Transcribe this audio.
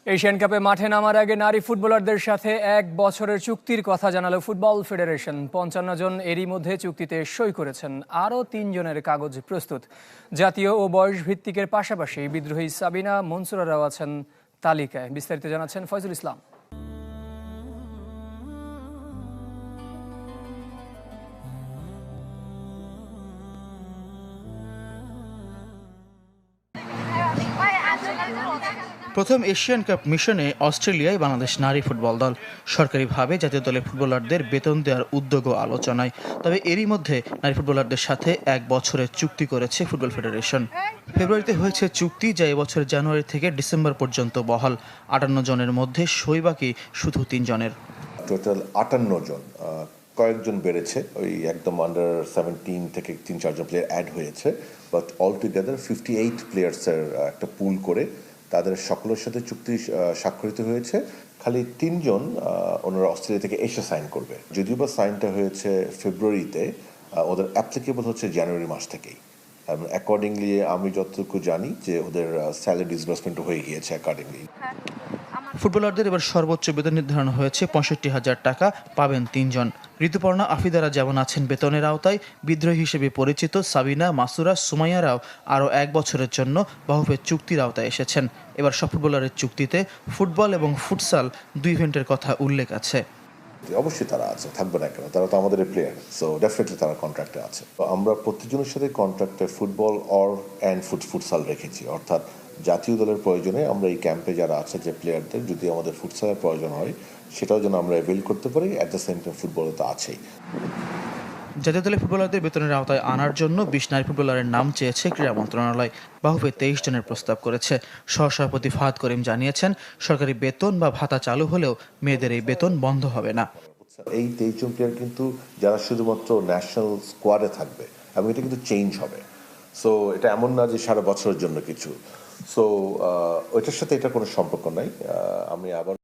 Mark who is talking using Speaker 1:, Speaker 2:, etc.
Speaker 1: Asian কাপে মাঠে নামার আগে নারী ফুটবলারদের সাথে 1 বছরের চুক্তির কথা জানালো ফুটবল ফেডারেশন। 55 জন এরই মধ্যে চুক্তিতে সই করেছেন। আরও 3 জনের কাগজ প্রস্তুত। জাতীয় ও বয়স ভিত্তিকের পাশাপাশি বিদ্রোহী সাবিনা মনসুরারাও আছেন তালিকায়। বিস্তারিত জানাচ্ছেন ফয়জুল ইসলাম।
Speaker 2: প্রথম এশিয়ান কাপ মিশনে অস্ট্রেলিয়ায় বাংলাদেশ নারী ফুটবল দল সরকারিভাবে জাতীয় দলের ফুটবলারদের বেতন দেওয়ার উদ্যোগ ও আলোচনায়। তবে এরই মধ্যে নারী ফুটবলারদের সাথে 1 বছরের চুক্তি করেছে ফুটবল ফেডারেশন। ফেব্রুয়ারিতে হয়েছে চুক্তি, যা এবছর জানুয়ারি থেকে ডিসেম্বর পর্যন্ত বহাল। 58 জনের মধ্যে সই বাকি শুধু 3 জনের।
Speaker 3: টোটাল 58 জন, কয়েকজন বেড়েছে, ওই একদম আন্ডার 17 থেকে 3-4 জন প্লেয়ার অ্যাড হয়েছে, বাট অল টুগেদার 58 প্লেয়ার্সের একটা পুল করে তাদের সকলের সাথে চুক্তি স্বাক্ষরিত হয়েছে। খালি 3 জন ওনারা অস্ট্রেলিয়া থেকে এসে সাইন করবে। যদিও বা সাইনটা হয়েছে ফেব্রুয়ারিতে, ওদের অ্যাপ্লিকেবল হচ্ছে জানুয়ারি মাস থেকেই। অ্যাকর্ডিংলি আমি যতটুকু জানি যে ওদের স্যালারি ডিসবার্সমেন্ট হয়ে গিয়েছে অ্যাকর্ডিংলি।
Speaker 2: ফুটবলারদের এবার সর্বোচ্চ বেতন নির্ধারণ হয়েছে 65,000 টাকা, পাবেন 3 জন। ঋতুপর্ণা আফিদারা যেমন আছেন বেতনের আওতায়, বিদ্রোহী হিসেবে পরিচিত সাবিনা, মাসুরা, সুমাইয়ারাও আরও 1 বছরের জন্য বাহুফের চুক্তির আওতায় এসেছেন। এবার সব ফুটবলারের চুক্তিতে ফুটবল এবং ফুটসাল 2 ইভেন্টের কথা উল্লেখ আছে।
Speaker 3: অবশ্যই তারা আছে, থাকবে না কেন, তারা তো আমাদের প্লেয়ার, সো ডেফিনেটলি তারা কন্ট্রাক্টে আছে। আমরা প্রত্যেকজনের সাথে কন্ট্রাক্টে ফুটবল অ্যান্ড ফুটসাল রেখেছি, অর্থাৎ জাতীয় দলের প্রয়োজনে আমরা এই ক্যাম্পে যারা আছে যে প্লেয়ারদের যদি আমাদের ফুটসালের প্রয়োজন হয় সেটাও যেন আমরা অ্যাভেল করতে পারি। অ্যাট দ্য সেম টাইম ফুটবলে তো আছেই।
Speaker 2: জাতীয় দলের ফুটবলারদের বেতনের আওতায় আনার জন্য 20 নারী ফুটবলারের নাম চেয়েছে ক্রীড়া মন্ত্রণালয়। বাহুফে 23 জনের প্রস্তাব করেছে। সহসভাপতি ফাহাদ করিম জানিয়েছেন, সরকারি বেতন বা ভাতা চালু হলেও মেয়েদের এই বেতন বন্ধ হবে না।
Speaker 3: এই 23 জন প্লেয়ার কিন্তু যারা শুধুমাত্র ন্যাশনাল স্কোয়াডে থাকবে এবং এটা কিন্তু চেঞ্জ হবে। সো এটা এমন না যে সারা বছরের জন্য কিছু। সো ওইটার সাথে এটা কোনো সম্পর্ক নাই। আমি আবার